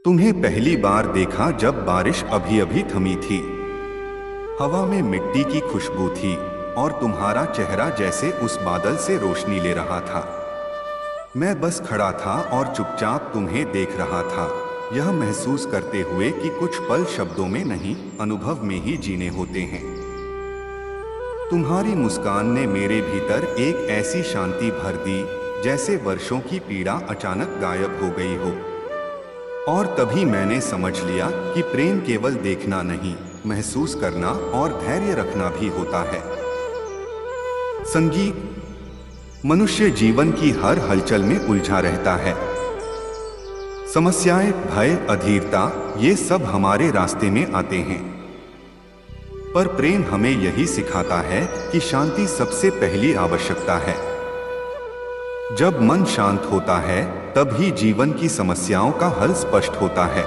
तुम्हें पहली बार देखा जब बारिश अभी अभी थमी थी। हवा में मिट्टी की खुशबू थी और तुम्हारा चेहरा जैसे उस बादल से रोशनी ले रहा था। मैं बस खड़ा था और चुपचाप तुम्हें देख रहा था, यह महसूस करते हुए कि कुछ पल शब्दों में नहीं, अनुभव में ही जीने होते हैं। तुम्हारी मुस्कान ने मेरे भीतर एक ऐसी शांति भर दी जैसे वर्षों की पीड़ा अचानक गायब हो गई हो। और तभी मैंने समझ लिया कि प्रेम केवल देखना नहीं, महसूस करना और धैर्य रखना भी होता है। संगीत। मनुष्य जीवन की हर हलचल में उलझा रहता है। समस्याएं, भय, अधीरता, ये सब हमारे रास्ते में आते हैं। पर प्रेम हमें यही सिखाता है कि शांति सबसे पहली आवश्यकता है। जब मन शांत होता है तब ही जीवन की समस्याओं का हल स्पष्ट होता है।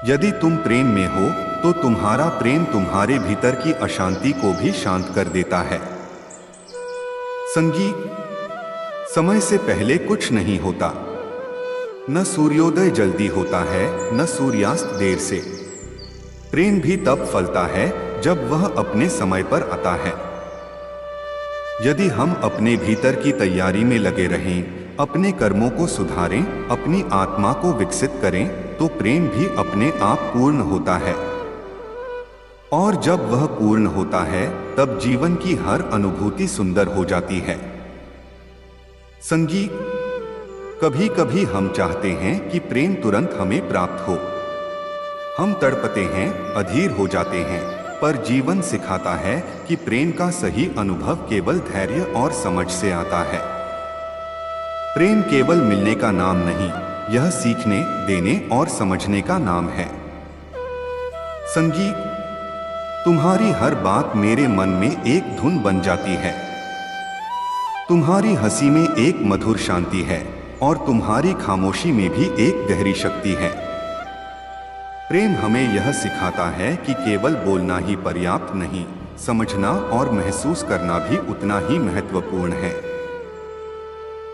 यदि तुम प्रेम में हो तो तुम्हारा प्रेम तुम्हारे भीतर की अशांति को भी शांत कर देता है। संगीत। समय से पहले कुछ नहीं होता। न सूर्योदय जल्दी होता है, न सूर्यास्त देर से। प्रेम भी तब फलता है जब वह अपने समय पर आता है। यदि हम अपने भीतर की तैयारी में लगे रहें, अपने कर्मों को सुधारें, अपनी आत्मा को विकसित करें, तो प्रेम भी अपने आप पूर्ण होता है। और जब वह पूर्ण होता है तब जीवन की हर अनुभूति सुंदर हो जाती है। संगीत। कभी कभी हम चाहते हैं कि प्रेम तुरंत हमें प्राप्त हो। हम तड़पते हैं, अधीर हो जाते हैं, पर जीवन सिखाता है कि प्रेम का सही अनुभव केवल धैर्य और समझ से आता है। प्रेम केवल मिलने का नाम नहीं, यह सीखने, देने और समझने का नाम है। संगीत। तुम्हारी हर बात मेरे मन में एक धुन बन जाती है। तुम्हारी हंसी में एक मधुर शांति है और तुम्हारी खामोशी में भी एक गहरी शक्ति है। प्रेम हमें यह सिखाता है कि केवल बोलना ही पर्याप्त नहीं, समझना और महसूस करना भी उतना ही महत्वपूर्ण है।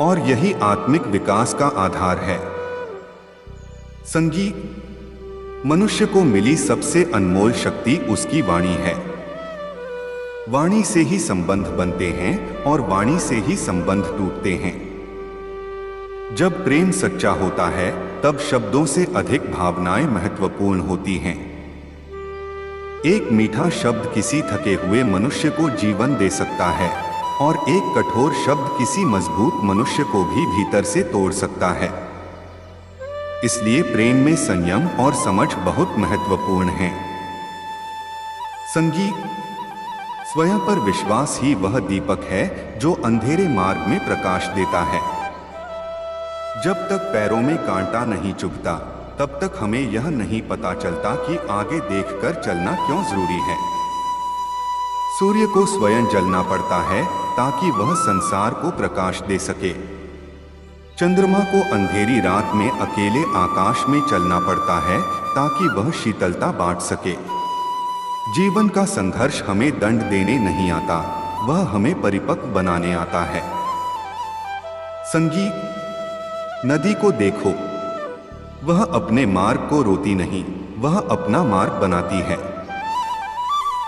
और यही आत्मिक विकास का आधार है। संगीत। मनुष्य को मिली सबसे अनमोल शक्ति उसकी वाणी है। वाणी से ही संबंध बनते हैं और वाणी से ही संबंध टूटते हैं। जब प्रेम सच्चा होता है तब शब्दों से अधिक भावनाएं महत्वपूर्ण होती हैं। एक मीठा शब्द किसी थके हुए मनुष्य को जीवन दे सकता है और एक कठोर शब्द किसी मजबूत मनुष्य को भी भीतर से तोड़ सकता है। इसलिए प्रेम में संयम और समझ बहुत महत्वपूर्ण है। संगीत। स्वयं पर विश्वास ही वह दीपक है जो अंधेरे मार्ग में प्रकाश देता है। जब तक पैरों में कांटा नहीं चुभता तब तक हमें यह नहीं पता चलता कि आगे देखकर चलना क्यों जरूरी है। सूर्य को स्वयं जलना पड़ता है ताकि वह संसार को प्रकाश दे सके। चंद्रमा को अंधेरी रात में अकेले आकाश में चलना पड़ता है ताकि वह शीतलता बांट सके। जीवन का संघर्ष हमें दंड देने नहीं आता, वह हमें परिपक्व बनाने आता है। संगीत। नदी को देखो, वह अपने मार्ग को रोती नहीं, वह अपना मार्ग बनाती है।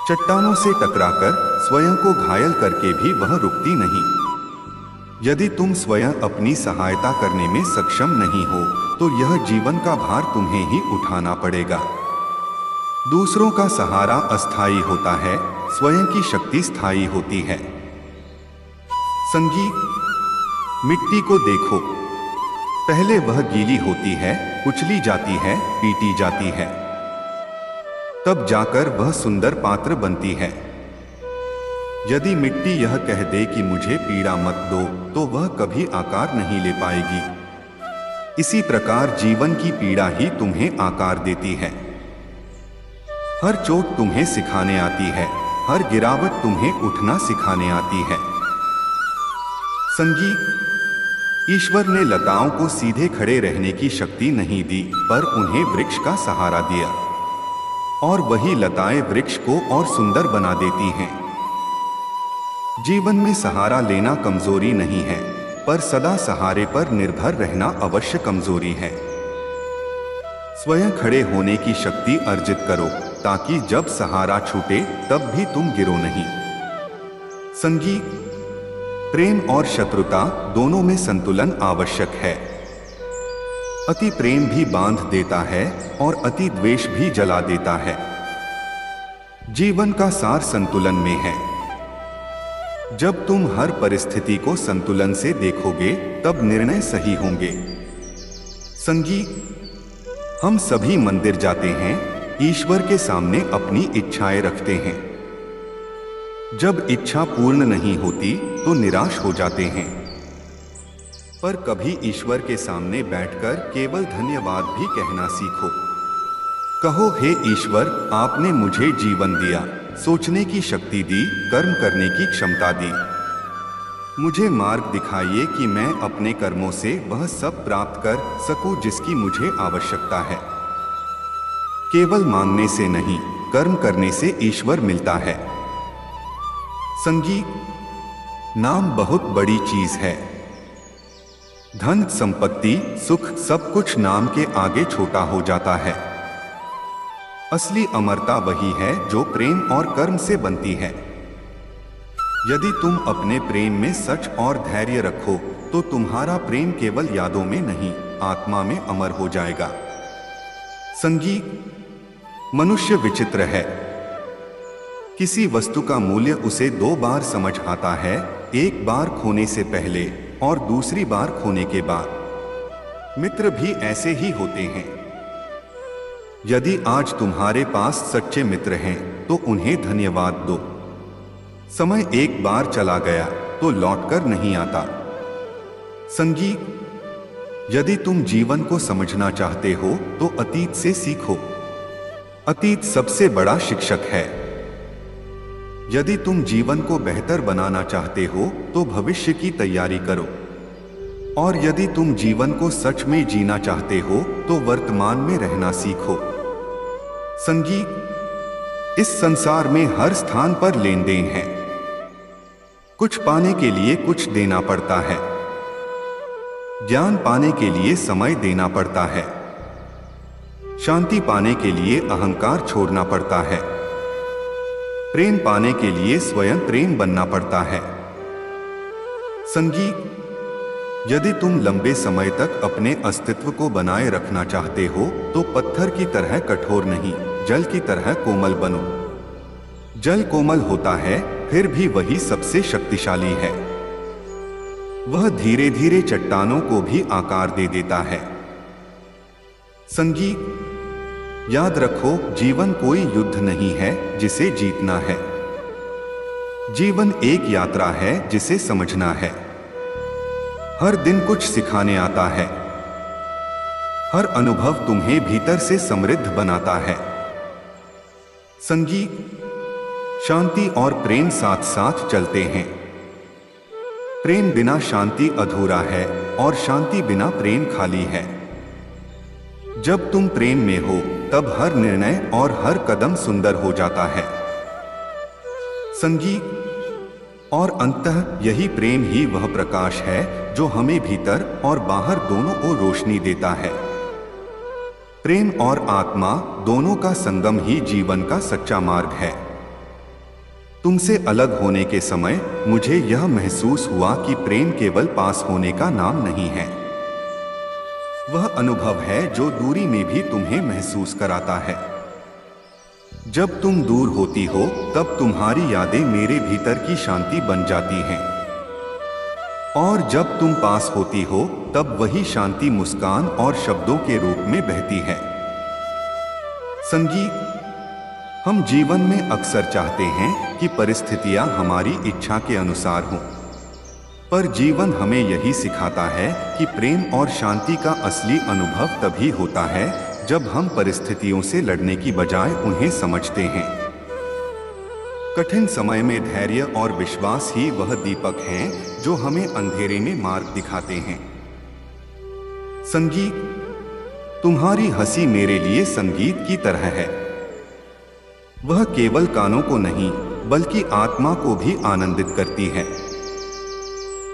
चट्टानों से टकराकर, स्वयं को घायल करके भी वह रुकती नहीं। यदि तुम स्वयं अपनी सहायता करने में सक्षम नहीं हो तो यह जीवन का भार तुम्हें ही उठाना पड़ेगा। दूसरों का सहारा अस्थायी होता है, स्वयं की शक्ति स्थायी होती है। संगीत। मिट्टी को देखो, पहले वह गीली होती है, कुचली जाती है, पीटी जाती है, तब जाकर वह सुंदर पात्र बनती है। यदि मिट्टी यह कह दे कि मुझे पीड़ा मत दो तो वह कभी आकार नहीं ले पाएगी। इसी प्रकार जीवन की पीड़ा ही तुम्हें आकार देती है। हर चोट तुम्हें सिखाने आती है, हर गिरावट तुम्हें उठना सिखाने आती है। संगीत। ईश्वर ने लताओं को सीधे खड़े रहने की शक्ति नहीं दी पर उन्हें वृक्ष का सहारा दिया, और वही लताएं वृक्ष को और सुंदर बना देती हैं। जीवन में सहारा लेना कमजोरी नहीं है, पर सदा सहारे पर निर्भर रहना अवश्य कमजोरी है। स्वयं खड़े होने की शक्ति अर्जित करो ताकि जब सहारा छूटे तब भी तुम गिरो नहीं। संगी, प्रेम और शत्रुता दोनों में संतुलन आवश्यक है। अति प्रेम भी बांध देता है और अति द्वेष भी जला देता है। जीवन का सार संतुलन में है। जब तुम हर परिस्थिति को संतुलन से देखोगे तब निर्णय सही होंगे। संगी, हम सभी मंदिर जाते हैं, ईश्वर के सामने अपनी इच्छाएं रखते हैं। जब इच्छा पूर्ण नहीं होती तो निराश हो जाते हैं। पर कभी ईश्वर के सामने बैठकर केवल धन्यवाद भी कहना सीखो। कहो, हे ईश्वर, आपने मुझे जीवन दिया, सोचने की शक्ति दी, कर्म करने की क्षमता दी। मुझे मार्ग दिखाइए कि मैं अपने कर्मों से वह सब प्राप्त कर सकूं जिसकी मुझे आवश्यकता है। केवल मांगने से नहीं, कर्म करने से ईश्वर मिलता है। संगी, नाम बहुत बड़ी चीज है। धन, संपत्ति, सुख सब कुछ नाम के आगे छोटा हो जाता है। असली अमरता वही है जो प्रेम और कर्म से बनती है। यदि तुम अपने प्रेम में सच और धैर्य रखो तो तुम्हारा प्रेम केवल यादों में नहीं, आत्मा में अमर हो जाएगा। संगी, मनुष्य विचित्र है। किसी वस्तु का मूल्य उसे 2 बार समझ आता है, एक बार खोने से पहले और दूसरी बार खोने के बाद। मित्र भी ऐसे ही होते हैं। यदि आज तुम्हारे पास सच्चे मित्र हैं तो उन्हें धन्यवाद दो। समय एक बार चला गया तो लौटकर नहीं आता। संगी, यदि तुम जीवन को समझना चाहते हो तो अतीत से सीखो। अतीत सबसे बड़ा शिक्षक है। यदि तुम जीवन को बेहतर बनाना चाहते हो तो भविष्य की तैयारी करो। और यदि तुम जीवन को सच में जीना चाहते हो तो वर्तमान में रहना सीखो। संगी, इस संसार में हर स्थान पर लेन देन है। कुछ पाने के लिए कुछ देना पड़ता है। ज्ञान पाने के लिए समय देना पड़ता है। शांति पाने के लिए अहंकार छोड़ना पड़ता है। प्रेम पाने के लिए स्वयं प्रेम बनना पड़ता है। संगी, यदि तुम लंबे समय तक अपने अस्तित्व को बनाए रखना चाहते हो तो पत्थर की तरह कठोर नहीं, जल की तरह कोमल बनो। जल कोमल होता है फिर भी वही सबसे शक्तिशाली है। वह धीरे धीरे चट्टानों को भी आकार दे देता है। संगी, याद रखो, जीवन कोई युद्ध नहीं है जिसे जीतना है। जीवन एक यात्रा है जिसे समझना है। हर दिन कुछ सिखाने आता है। हर अनुभव तुम्हें भीतर से समृद्ध बनाता है। संगी, शांति और प्रेम साथ साथ चलते हैं। प्रेम बिना शांति अधूरा है और शांति बिना प्रेम खाली है। जब तुम प्रेम में हो तब हर निर्णय और हर कदम सुंदर हो जाता है। संगी, और अंततः यही प्रेम ही वह प्रकाश है जो हमें भीतर और बाहर दोनों को रोशनी देता है। प्रेम और आत्मा दोनों का संगम ही जीवन का सच्चा मार्ग है। तुमसे अलग होने के समय मुझे यह महसूस हुआ कि प्रेम केवल पास होने का नाम नहीं है। वह अनुभव है जो दूरी में भी तुम्हें महसूस कराता है। जब तुम दूर होती हो तब तुम्हारी यादें मेरे भीतर की शांति बन जाती हैं। और जब तुम पास होती हो तब वही शांति मुस्कान और शब्दों के रूप में बहती है। संगी, हम जीवन में अक्सर चाहते हैं कि परिस्थितियां हमारी इच्छा के अनुसार हों, पर जीवन हमें यही सिखाता है कि प्रेम और शांति का असली अनुभव तभी होता है जब हम परिस्थितियों से लड़ने की बजाय उन्हें समझते हैं। कठिन समय में धैर्य और विश्वास ही वह दीपक हैं जो हमें अंधेरे में मार्ग दिखाते हैं। संगी, तुम्हारी हंसी मेरे लिए संगीत की तरह है। वह केवल कानों को नहीं बल्कि आत्मा को भी आनंदित करती है।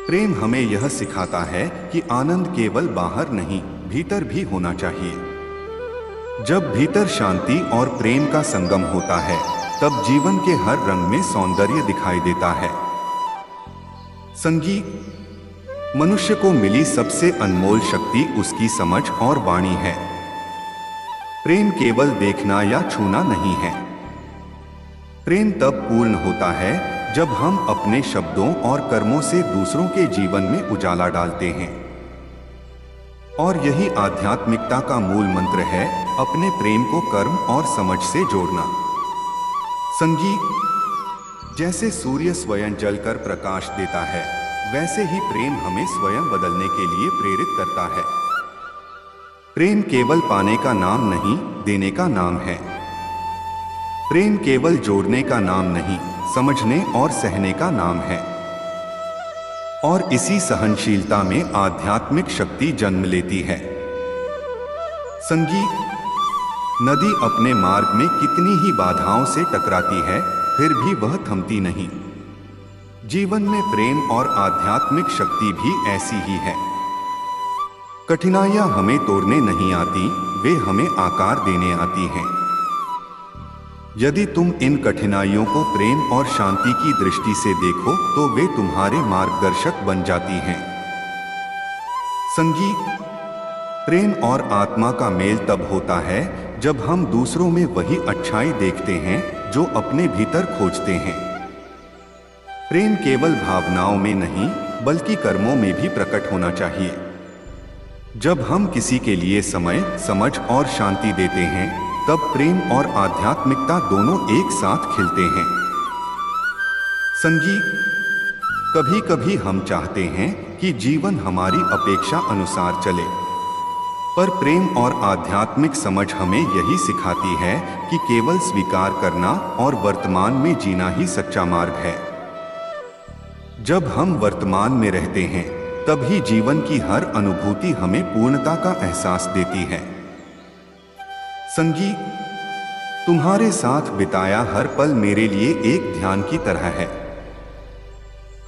प्रेम हमें यह सिखाता है कि आनंद केवल बाहर नहीं भीतर भी होना चाहिए। जब भीतर शांति और प्रेम का संगम होता है, तब जीवन के हर रंग में सौंदर्य दिखाई देता है। संगीत मनुष्य को मिली सबसे अनमोल शक्ति उसकी समझ और वाणी है। प्रेम केवल देखना या छूना नहीं है। प्रेम तब पूर्ण होता है जब हम अपने शब्दों और कर्मों से दूसरों के जीवन में उजाला डालते हैं। और यही आध्यात्मिकता का मूल मंत्र है, अपने प्रेम को कर्म और समझ से जोड़ना। संगीत जैसे सूर्य स्वयं जलकर प्रकाश देता है, वैसे ही प्रेम हमें स्वयं बदलने के लिए प्रेरित करता है। प्रेम केवल पाने का नाम नहीं, देने का नाम है। प्रेम केवल जोड़ने का नाम नहीं, समझने और सहने का नाम है। और इसी सहनशीलता में आध्यात्मिक शक्ति जन्म लेती है। संगीत नदी अपने मार्ग में कितनी ही बाधाओं से टकराती है, फिर भी वह थमती नहीं। जीवन में प्रेम और आध्यात्मिक शक्ति भी ऐसी ही है। कठिनाइयां हमें तोड़ने नहीं आती, वे हमें आकार देने आती हैं। यदि तुम इन कठिनाइयों को प्रेम और शांति की दृष्टि से देखो, तो वे तुम्हारे मार्गदर्शक बन जाती हैं। संगीत प्रेम और आत्मा का मेल तब होता है जब हम दूसरों में वही अच्छाई देखते हैं जो अपने भीतर खोजते हैं। प्रेम केवल भावनाओं में नहीं, बल्कि कर्मों में भी प्रकट होना चाहिए। जब हम किसी के लिए समय, समझ और शांति देते हैं, तब प्रेम और आध्यात्मिकता दोनों एक साथ खिलते हैं। संगीत कभी कभी हम चाहते हैं कि जीवन हमारी अपेक्षा अनुसार चले, पर प्रेम और आध्यात्मिक समझ हमें यही सिखाती है कि केवल स्वीकार करना और वर्तमान में जीना ही सच्चा मार्ग है। जब हम वर्तमान में रहते हैं, तभी जीवन की हर अनुभूति हमें पूर्णता का एहसास देती है। संगीत तुम्हारे साथ बिताया हर पल मेरे लिए एक ध्यान की तरह है।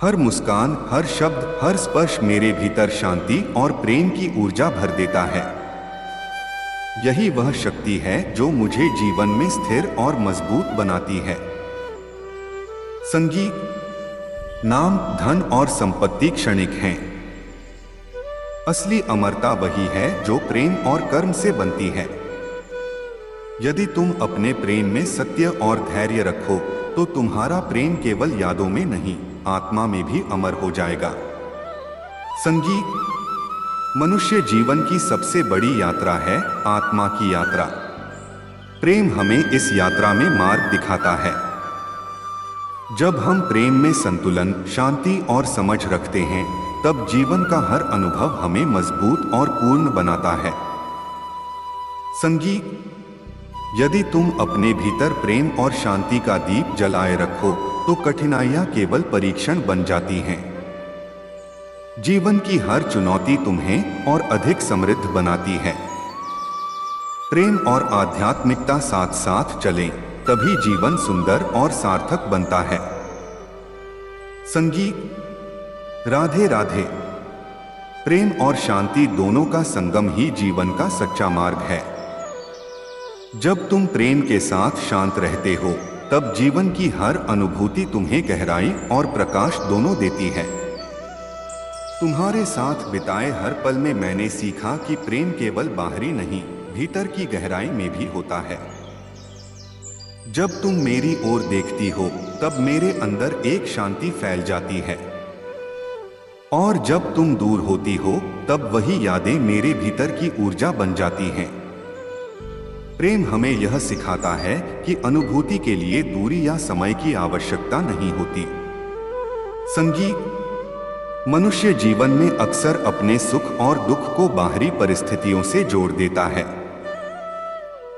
हर मुस्कान, हर शब्द, हर स्पर्श मेरे भीतर शांति और प्रेम की ऊर्जा भर देता है। यही वह शक्ति है जो मुझे जीवन में स्थिर और मजबूत बनाती है। संगीत नाम, धन और संपत्ति क्षणिक हैं। असली अमरता वही है जो प्रेम और कर्म से बनती है। यदि तुम अपने प्रेम में सत्य और धैर्य रखो, तो तुम्हारा प्रेम केवल यादों में नहीं, आत्मा में भी अमर हो जाएगा। संगीत मनुष्य जीवन की सबसे बड़ी यात्रा है, आत्मा की यात्रा। प्रेम हमें इस यात्रा में मार्ग दिखाता है। जब हम प्रेम में संतुलन, शांति और समझ रखते हैं, तब जीवन का हर अनुभव हमें मजबूत और पूर्ण बनाता है। संगीत यदि तुम अपने भीतर प्रेम और शांति का दीप जलाए रखो, तो कठिनाइयां केवल परीक्षण बन जाती हैं। जीवन की हर चुनौती तुम्हें और अधिक समृद्ध बनाती है। प्रेम और आध्यात्मिकता साथ साथ चलें, तभी जीवन सुंदर और सार्थक बनता है। संगीत राधे राधे। प्रेम और शांति दोनों का संगम ही जीवन का सच्चा मार्ग है। जब तुम प्रेम के साथ शांत रहते हो, तब जीवन की हर अनुभूति तुम्हें गहराई और प्रकाश दोनों देती है। तुम्हारे साथ बिताए हर पल में मैंने सीखा कि प्रेम केवल बाहरी नहीं, भीतर की गहराई में भी होता है। जब तुम मेरी ओर देखती हो, तब मेरे अंदर एक शांति फैल जाती है। और जब तुम दूर होती हो, तब वही यादें मेरे भीतर की ऊर्जा बन जाती हैं। प्रेम हमें यह सिखाता है कि अनुभूति के लिए दूरी या समय की आवश्यकता नहीं होती। संगीत मनुष्य जीवन में अक्सर अपने सुख और दुख को बाहरी परिस्थितियों से जोड़ देता है,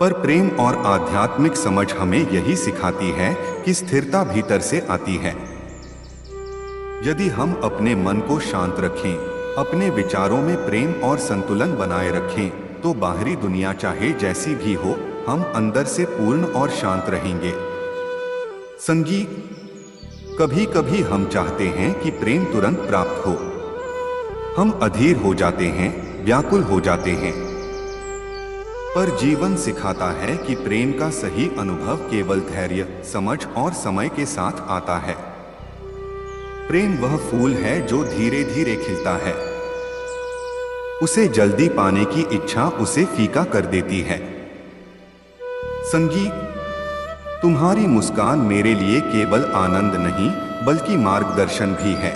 पर प्रेम और आध्यात्मिक समझ हमें यही सिखाती है कि स्थिरता भीतर से आती है। यदि हम अपने मन को शांत रखें, अपने विचारों में प्रेम और संतुलन बनाए रखें, तो बाहरी दुनिया चाहे जैसी भी हो, हम अंदर से पूर्ण और शांत रहेंगे। संगीत कभी कभी हम चाहते हैं कि प्रेम तुरंत प्राप्त हो। हम अधीर हो जाते हैं, व्याकुल हो जाते हैं। पर जीवन सिखाता है कि प्रेम का सही अनुभव केवल धैर्य, समझ और समय के साथ आता है। प्रेम वह फूल है जो धीरे धीरे खिलता है। उसे जल्दी पाने की इच्छा उसे फीका कर देती है। संगीत, तुम्हारी मुस्कान मेरे लिए केवल आनंद नहीं बल्कि मार्गदर्शन भी है।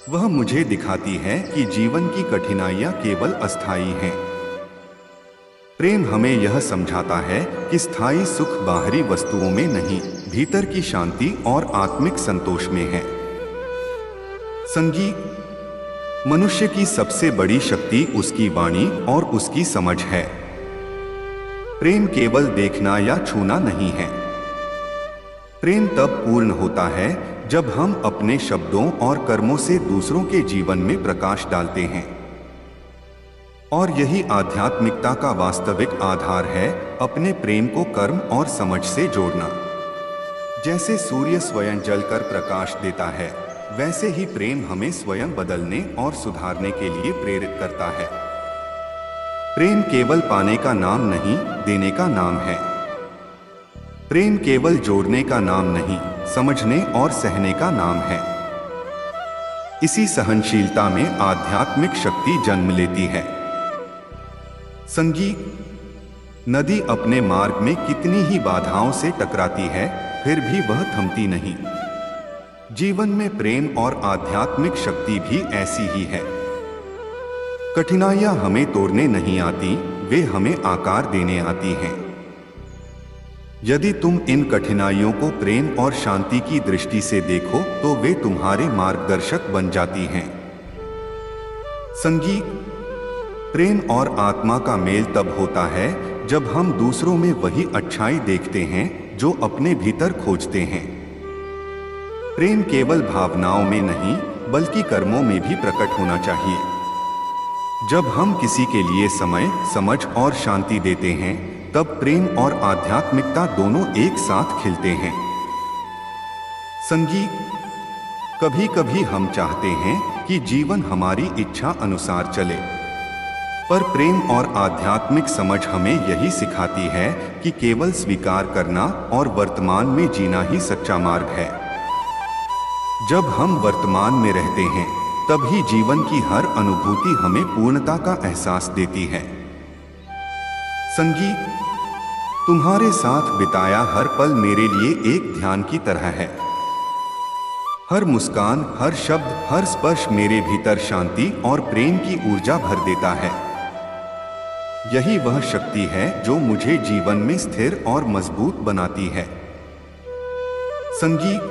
वह मुझे दिखाती है कि जीवन की कठिनाइयां केवल अस्थायी हैं। प्रेम हमें यह समझाता है कि स्थायी सुख बाहरी वस्तुओं में नहीं, भीतर की शांति और आत्मिक संतोष में है। संगीत, मनुष्य की सबसे बड़ी शक्ति उसकी वाणी और उसकी समझ है। प्रेम केवल देखना या छूना नहीं है। प्रेम तब पूर्ण होता है जब हम अपने शब्दों और कर्मों से दूसरों के जीवन में प्रकाश डालते हैं। और यही आध्यात्मिकता का वास्तविक आधार है, अपने प्रेम को कर्म और समझ से जोड़ना। जैसे सूर्य स्वयं जलकर प्रकाश देता है, वैसे ही प्रेम हमें स्वयं बदलने और सुधारने के लिए प्रेरित करता है। प्रेम केवल पाने का नाम नहीं, देने का नाम है। प्रेम केवल जोड़ने का नाम नहीं, समझने और सहने का नाम है। इसी सहनशीलता में आध्यात्मिक शक्ति जन्म लेती है। संगीत, नदी अपने मार्ग में कितनी ही बाधाओं से टकराती है, फिर भी वह थमती नहीं। जीवन में प्रेम और आध्यात्मिक शक्ति भी ऐसी ही है। कठिनाइयां हमें तोड़ने नहीं आती, वे हमें आकार देने आती हैं। यदि तुम इन कठिनाइयों को प्रेम और शांति की दृष्टि से देखो तो वे तुम्हारे मार्गदर्शक बन जाती हैं। संगीत, प्रेम और आत्मा का मेल तब होता है जब हम दूसरों में वही अच्छाई देखते हैं जो अपने भीतर खोजते हैं। प्रेम केवल भावनाओं में नहीं बल्कि कर्मों में भी प्रकट होना चाहिए। जब हम किसी के लिए समय, समझ और शांति देते हैं, तब प्रेम और आध्यात्मिकता दोनों एक साथ खिलते हैं। संगीत, कभी कभी हम चाहते हैं कि जीवन हमारी इच्छा अनुसार चले, पर प्रेम और आध्यात्मिक समझ हमें यही सिखाती है कि केवल स्वीकार करना और वर्तमान में जीना ही सच्चा मार्ग है। जब हम वर्तमान में रहते हैं, तभी जीवन की हर अनुभूति हमें पूर्णता का एहसास देती है। संगीत, तुम्हारे साथ बिताया हर पल मेरे लिए एक ध्यान की तरह है। हर मुस्कान, हर शब्द, हर स्पर्श मेरे भीतर शांति और प्रेम की ऊर्जा भर देता है। यही वह शक्ति है जो मुझे जीवन में स्थिर और मजबूत बनाती है। संगीत,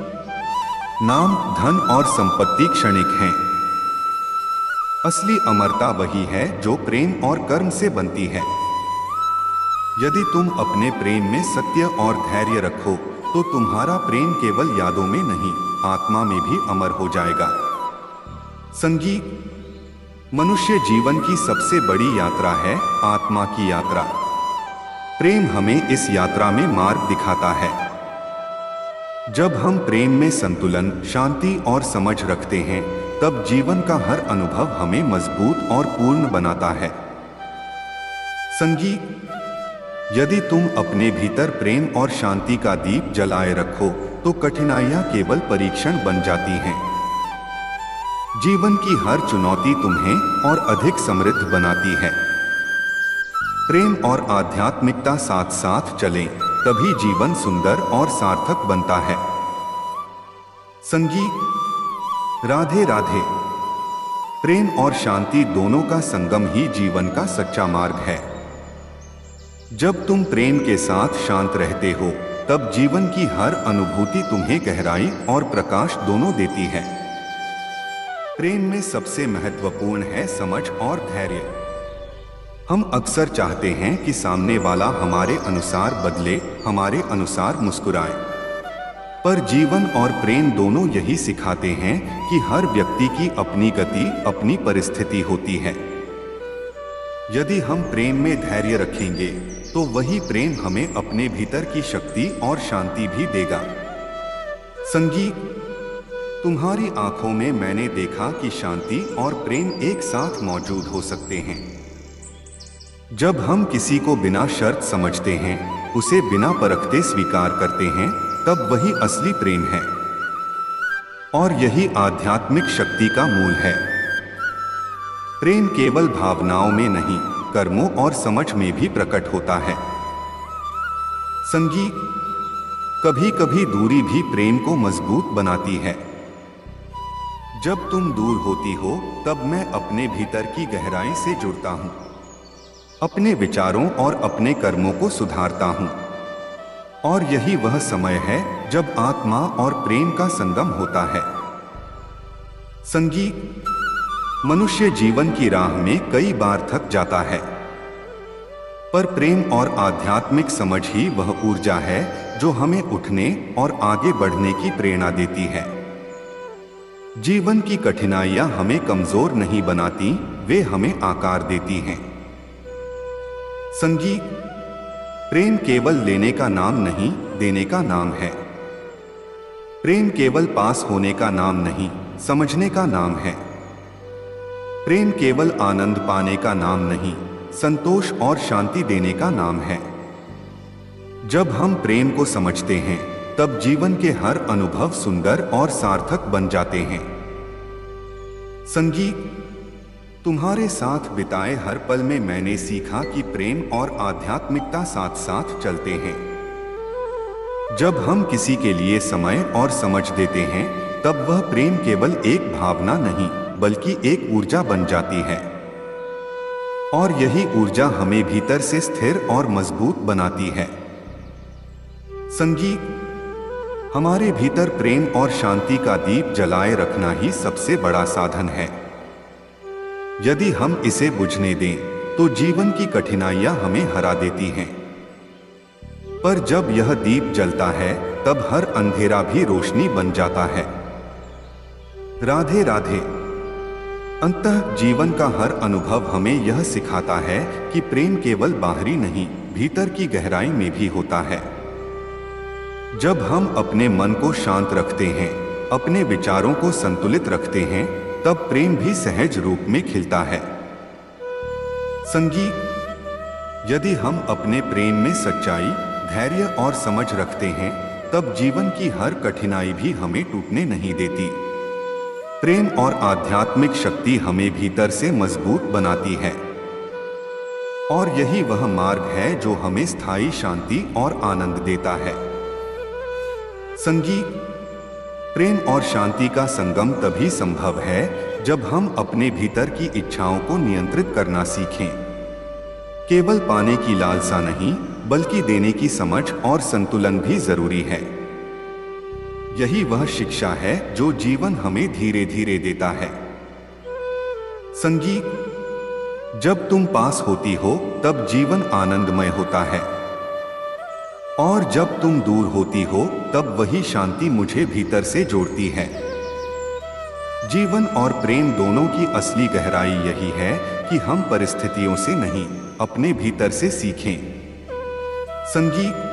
नाम, धन और संपत्ति क्षणिक हैं। असली अमरता वही है जो प्रेम और कर्म से बनती है। यदि तुम अपने प्रेम में सत्य और धैर्य रखो तो तुम्हारा प्रेम केवल यादों में नहीं, आत्मा में भी अमर हो जाएगा। संगीत, मनुष्य जीवन की सबसे बड़ी यात्रा है आत्मा की यात्रा। प्रेम हमें इस यात्रा में मार्ग दिखाता है। जब हम प्रेम में संतुलन, शांति और समझ रखते हैं, तब जीवन का हर अनुभव हमें मजबूत और पूर्ण बनाता है। संगीत, यदि तुम अपने भीतर प्रेम और शांति का दीप जलाए रखो तो कठिनाइयां केवल परीक्षण बन जाती हैं। जीवन की हर चुनौती तुम्हें और अधिक समृद्ध बनाती है। प्रेम और आध्यात्मिकता साथ साथ चलें, तभी जीवन सुंदर और सार्थक बनता है। संगीत, राधे राधे। प्रेम और शांति दोनों का संगम ही जीवन का सच्चा मार्ग है। जब तुम प्रेम के साथ शांत रहते हो, तब जीवन की हर अनुभूति तुम्हें गहराई और प्रकाश दोनों देती है। प्रेम में सबसे महत्वपूर्ण है समझ और धैर्य। हम अक्सर चाहते हैं कि सामने वाला हमारे अनुसार बदले, हमारे अनुसार मुस्कुराए, पर जीवन और प्रेम दोनों यही सिखाते हैं कि हर व्यक्ति की अपनी गति, अपनी परिस्थिति होती है। यदि हम प्रेम में धैर्य रखेंगे तो वही प्रेम हमें अपने भीतर की शक्ति और शांति भी देगा। संगीत, तुम्हारी आंखों में मैंने देखा कि शांति और प्रेम एक साथ मौजूद हो सकते हैं। जब हम किसी को बिना शर्त समझते हैं, उसे बिना परखते स्वीकार करते हैं, तब वही असली प्रेम है। और यही आध्यात्मिक शक्ति का मूल है। प्रेम केवल भावनाओं में नहीं, कर्मों और समझ में भी प्रकट होता है। संगी, कभी कभी दूरी भी प्रेम को मजबूत बनाती है। जब तुम दूर होती हो, तब मैं अपने भीतर की गहराई से जुड़ता हूं, अपने विचारों और अपने कर्मों को सुधारता हूं। और यही वह समय है जब आत्मा और प्रेम का संगम होता है। संगी, मनुष्य जीवन की राह में कई बार थक जाता है, पर प्रेम और आध्यात्मिक समझ ही वह ऊर्जा है जो हमें उठने और आगे बढ़ने की प्रेरणा देती है। जीवन की कठिनाइयां हमें कमजोर नहीं बनाती, वे हमें आकार देती हैं। संगी, प्रेम केवल लेने का नाम नहीं, देने का नाम है। प्रेम केवल पास होने का नाम नहीं, समझने का नाम है। प्रेम केवल आनंद पाने का नाम नहीं, संतोष और शांति देने का नाम है। जब हम प्रेम को समझते हैं, तब जीवन के हर अनुभव सुंदर और सार्थक बन जाते हैं। संगी, तुम्हारे साथ बिताए हर पल में मैंने सीखा कि प्रेम और आध्यात्मिकता साथ साथ चलते हैं। जब हम किसी के लिए समय और समझ देते हैं, तब वह प्रेम केवल एक भावना नहीं, बल्कि एक ऊर्जा बन जाती है। और यही ऊर्जा हमें भीतर से स्थिर और मजबूत बनाती है। संगी, हमारे भीतर प्रेम और शांति का दीप जलाए रखना ही सबसे बड़ा साधन है। यदि हम इसे बुझने दें, तो जीवन की कठिनाइयां हमें हरा देती हैं। पर जब यह दीप जलता है, तब हर अंधेरा भी रोशनी बन जाता है। राधे राधे। अंततः जीवन का हर अनुभव हमें यह सिखाता है कि प्रेम केवल बाहरी नहीं, भीतर की गहराई में भी होता है। जब हम अपने मन को शांत रखते हैं, अपने विचारों को संतुलित रखते हैं, तब प्रेम भी सहज रूप में खिलता है। संगी, यदि हम अपने प्रेम में सच्चाई, धैर्य और समझ रखते हैं, तब जीवन की हर कठिनाई भी हमें टूटने नहीं देती। प्रेम और आध्यात्मिक शक्ति हमें भीतर से मजबूत बनाती है। और यही वह मार्ग है जो हमें स्थायी शांति और आनंद देता है। संगी, प्रेम और शांति का संगम तभी संभव है जब हम अपने भीतर की इच्छाओं को नियंत्रित करना सीखें। केवल पाने की लालसा नहीं, बल्कि देने की समझ और संतुलन भी जरूरी है। यही वह शिक्षा है जो जीवन हमें धीरे धीरे देता है। संगी, जब तुम पास होती हो, तब जीवन आनंदमय होता है। और जब तुम दूर होती हो, तब वही शांति मुझे भीतर से जोड़ती है। जीवन और प्रेम दोनों की असली गहराई यही है कि हम परिस्थितियों से नहीं, अपने भीतर से सीखें। संगी,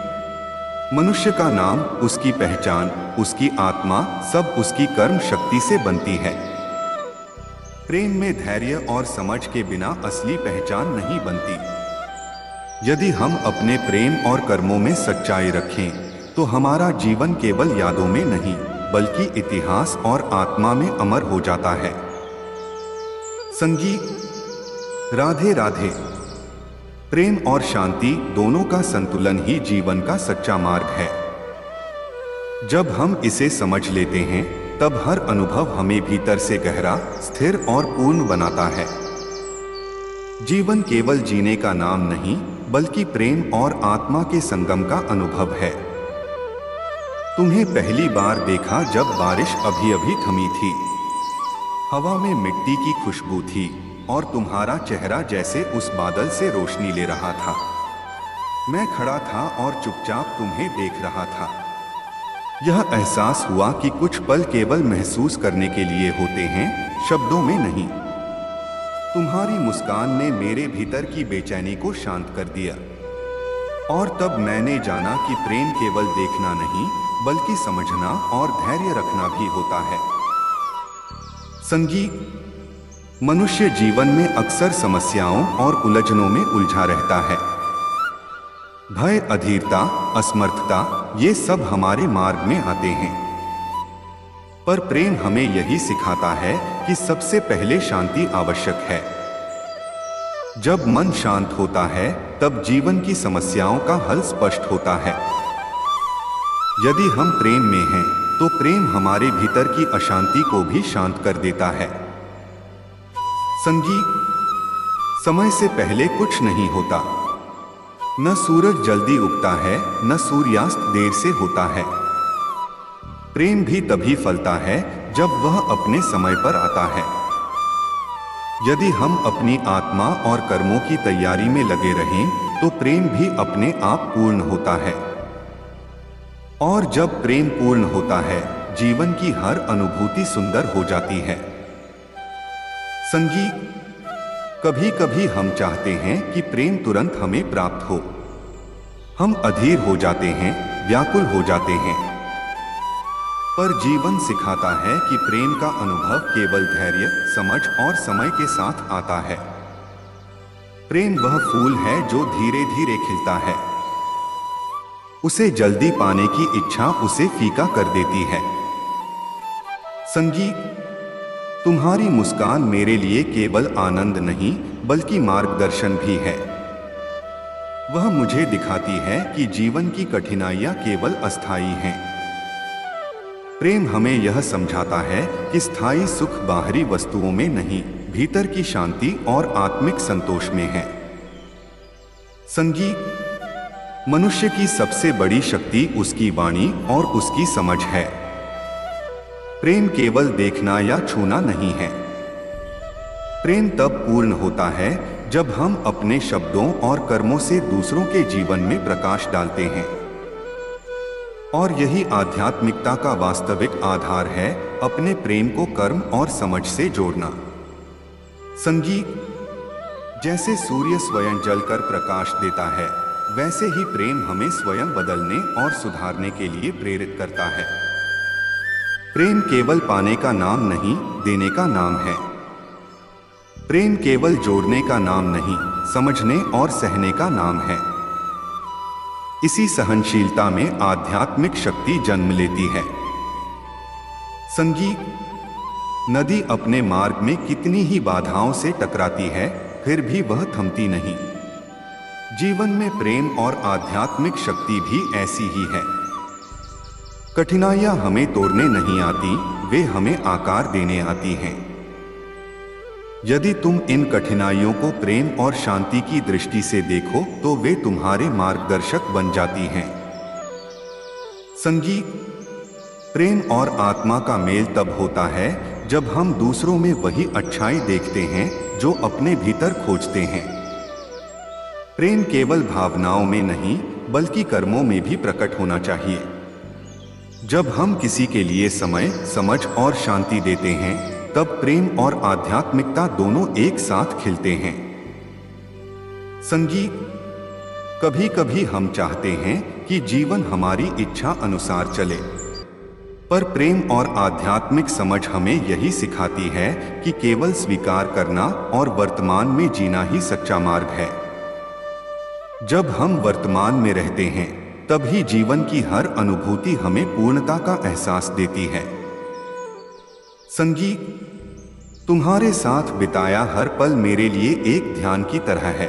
मनुष्य का नाम, उसकी पहचान, उसकी आत्मा सब उसकी कर्म शक्ति से बनती है। प्रेम में धैर्य और समझ के बिना असली पहचान नहीं बनती। यदि हम अपने प्रेम और कर्मों में सच्चाई रखें, तो हमारा जीवन केवल यादों में नहीं, बल्कि इतिहास और आत्मा में अमर हो जाता है। संगी, राधे राधे। प्रेम और शांति दोनों का संतुलन ही जीवन का सच्चा मार्ग है। जब हम इसे समझ लेते हैं, तब हर अनुभव हमें भीतर से गहरा, स्थिर और पूर्ण बनाता है। जीवन केवल जीने का नाम नहीं, बल्कि प्रेम और आत्मा के संगम का अनुभव है। तुम्हें पहली बार देखा जब बारिश अभी अभी थमी थी। हवा में मिट्टी की खुशबू थी और तुम्हारा चेहरा जैसे उस बादल से रोशनी ले रहा था। मैं खड़ा था और चुपचाप तुम्हें देख रहा था। यह एहसास हुआ कि कुछ पल केवल महसूस करने के लिए होते हैं, शब्दों में नहीं। तुम्हारी मुस्कान ने मेरे भीतर की बेचैनी को शांत कर दिया। और तब मैंने जाना कि प्रेम केवल देखना नहीं, बल्कि समझना और धैर्य रखना भी होता है। संगी, मनुष्य जीवन में अक्सर समस्याओं और उलझनों में उलझा रहता है। भय, अधीरता, असमर्थता, ये सब हमारे मार्ग में आते हैं। पर प्रेम हमें यही सिखाता है कि सबसे पहले शांति आवश्यक है। जब मन शांत होता है तब जीवन की समस्याओं का हल स्पष्ट होता है। यदि हम प्रेम में हैं तो प्रेम हमारे भीतर की अशांति को भी शांत कर देता है। संगीत, समय से पहले कुछ नहीं होता। न सूरज जल्दी उगता है, न सूर्यास्त देर से होता है। प्रेम भी तभी फलता है जब वह अपने समय पर आता है। यदि हम अपनी आत्मा और कर्मों की तैयारी में लगे रहें तो प्रेम भी अपने आप पूर्ण होता है। और जब प्रेम पूर्ण होता है, जीवन की हर अनुभूति सुंदर हो जाती है। संगीत, कभी कभी हम चाहते हैं कि प्रेम तुरंत हमें प्राप्त हो। हम अधीर हो जाते हैं, व्याकुल हो जाते हैं। पर जीवन सिखाता है कि प्रेम का अनुभव केवल धैर्य, समझ और समय के साथ आता है। प्रेम वह फूल है जो धीरे धीरे खिलता है। उसे जल्दी पाने की इच्छा उसे फीका कर देती है। संगीत, तुम्हारी मुस्कान मेरे लिए केवल आनंद नहीं बल्कि मार्गदर्शन भी है। वह मुझे दिखाती है कि जीवन की कठिनाइयां केवल अस्थायी हैं। प्रेम हमें यह समझाता है कि स्थायी सुख बाहरी वस्तुओं में नहीं, भीतर की शांति और आत्मिक संतोष में है। संगीत, मनुष्य की सबसे बड़ी शक्ति उसकी वाणी और उसकी समझ है। प्रेम केवल देखना या छूना नहीं है। प्रेम तब पूर्ण होता है जब हम अपने शब्दों और कर्मों से दूसरों के जीवन में प्रकाश डालते हैं। और यही आध्यात्मिकता का वास्तविक आधार है, अपने प्रेम को कर्म और समझ से जोड़ना। संगीत, जैसे सूर्य स्वयं जलकर प्रकाश देता है, वैसे ही प्रेम हमें स्वयं बदलने और सुधारने के लिए प्रेरित करता है। प्रेम केवल पाने का नाम नहीं, देने का नाम है। प्रेम केवल जोड़ने का नाम नहीं, समझने और सहने का नाम है। इसी सहनशीलता में आध्यात्मिक शक्ति जन्म लेती है। संगीत, नदी अपने मार्ग में कितनी ही बाधाओं से टकराती है, फिर भी वह थमती नहीं। जीवन में प्रेम और आध्यात्मिक शक्ति भी ऐसी ही है। कठिनाइयां हमें तोड़ने नहीं आती, वे हमें आकार देने आती हैं। यदि तुम इन कठिनाइयों को प्रेम और शांति की दृष्टि से देखो तो वे तुम्हारे मार्गदर्शक बन जाती हैं। संगीत, प्रेम और आत्मा का मेल तब होता है जब हम दूसरों में वही अच्छाई देखते हैं जो अपने भीतर खोजते हैं। प्रेम केवल भावनाओं में नहीं बल्कि कर्मों में भी प्रकट होना चाहिए। जब हम किसी के लिए समय, समझ और शांति देते हैं तब प्रेम और आध्यात्मिकता दोनों एक साथ खिलते हैं। संगीत, कभी कभी हम चाहते हैं कि जीवन हमारी इच्छा अनुसार चले, पर प्रेम और आध्यात्मिक समझ हमें यही सिखाती है कि केवल स्वीकार करना और वर्तमान में जीना ही सच्चा मार्ग है। जब हम वर्तमान में रहते हैं तभी जीवन की हर अनुभूति हमें पूर्णता का एहसास देती है। संगीत, तुम्हारे साथ बिताया हर पल मेरे लिए एक ध्यान की तरह है।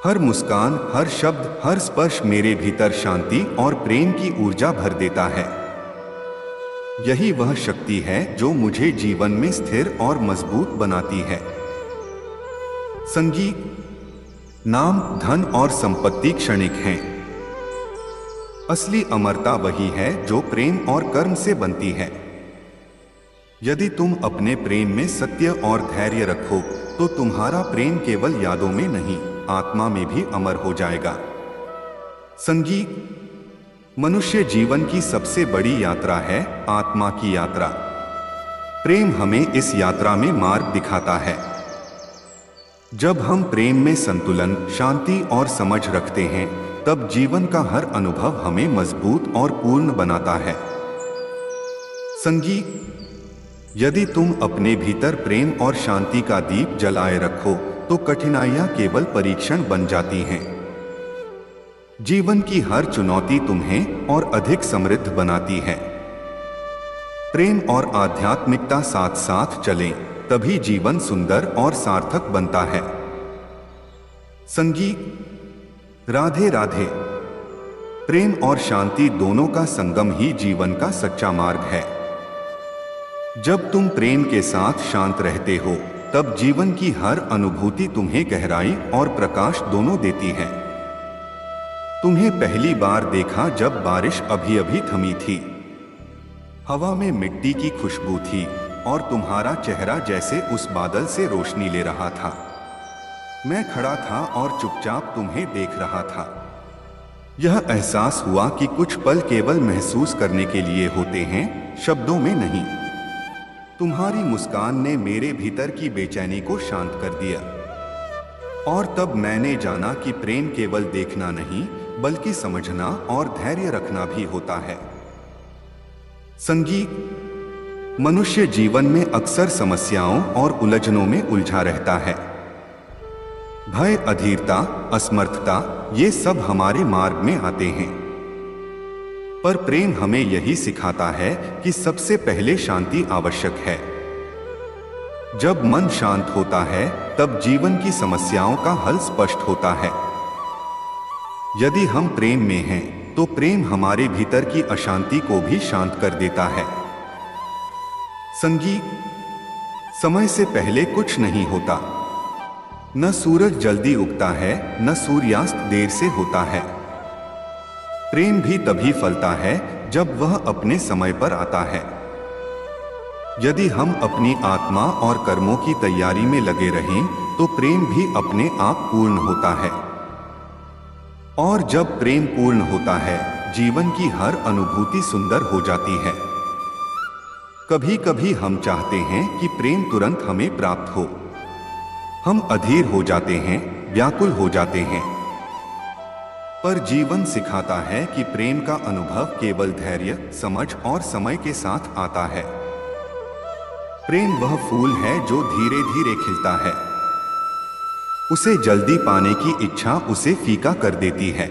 हर मुस्कान, हर शब्द, हर स्पर्श मेरे भीतर शांति और प्रेम की ऊर्जा भर देता है। यही वह शक्ति है जो मुझे जीवन में स्थिर और मजबूत बनाती है। संगीत, नाम, धन और संपत्ति क्षणिक हैं। असली अमरता वही है जो प्रेम और कर्म से बनती है। यदि तुम अपने प्रेम में सत्य और धैर्य रखो तो तुम्हारा प्रेम केवल यादों में नहीं, आत्मा में भी अमर हो जाएगा। संगीत, मनुष्य जीवन की सबसे बड़ी यात्रा है आत्मा की यात्रा। प्रेम हमें इस यात्रा में मार्ग दिखाता है। जब हम प्रेम में संतुलन, शांति और समझ रखते हैं तब जीवन का हर अनुभव हमें मजबूत और पूर्ण बनाता है। संगीत, यदि तुम अपने भीतर प्रेम और शांति का दीप जलाए रखो तो कठिनाइयां केवल परीक्षण बन जाती हैं। जीवन की हर चुनौती तुम्हें और अधिक समृद्ध बनाती है। प्रेम और आध्यात्मिकता साथ साथ चलें, तभी जीवन सुंदर और सार्थक बनता है। संगीत। राधे राधे। प्रेम और शांति दोनों का संगम ही जीवन का सच्चा मार्ग है। जब तुम प्रेम के साथ शांत रहते हो तब जीवन की हर अनुभूति तुम्हें गहराई और प्रकाश दोनों देती है। तुम्हें पहली बार देखा जब बारिश अभी अभी थमी थी। हवा में मिट्टी की खुशबू थी और तुम्हारा चेहरा जैसे उस बादल से रोशनी ले रहा था। मैं खड़ा था और चुपचाप तुम्हें देख रहा था। यह एहसास हुआ कि कुछ पल केवल महसूस करने के लिए होते हैं, शब्दों में नहीं। तुम्हारी मुस्कान ने मेरे भीतर की बेचैनी को शांत कर दिया और तब मैंने जाना कि प्रेम केवल देखना नहीं बल्कि समझना और धैर्य रखना भी होता है। संगीत। मनुष्य जीवन में अक्सर समस्याओं और उलझनों में उलझा रहता है। भय, अधीरता, असमर्थता, ये सब हमारे मार्ग में आते हैं। पर प्रेम हमें यही सिखाता है कि सबसे पहले शांति आवश्यक है। जब मन शांत होता है तब जीवन की समस्याओं का हल स्पष्ट होता है। यदि हम प्रेम में हैं तो प्रेम हमारे भीतर की अशांति को भी शांत कर देता है। संगीत। समय से पहले कुछ नहीं होता। न सूरज जल्दी उगता है, न सूर्यास्त देर से होता है। प्रेम भी तभी फलता है जब वह अपने समय पर आता है। यदि हम अपनी आत्मा और कर्मों की तैयारी में लगे रहें तो प्रेम भी अपने आप पूर्ण होता है। और जब प्रेम पूर्ण होता है, जीवन की हर अनुभूति सुंदर हो जाती है। कभी कभी हम चाहते हैं कि प्रेम तुरंत हमें प्राप्त हो। हम अधीर हो जाते हैं, व्याकुल हो जाते हैं। पर जीवन सिखाता है कि प्रेम का अनुभव केवल धैर्य, समझ और समय के साथ आता है। प्रेम वह फूल है जो धीरे धीरे खिलता है। उसे जल्दी पाने की इच्छा उसे फीका कर देती है।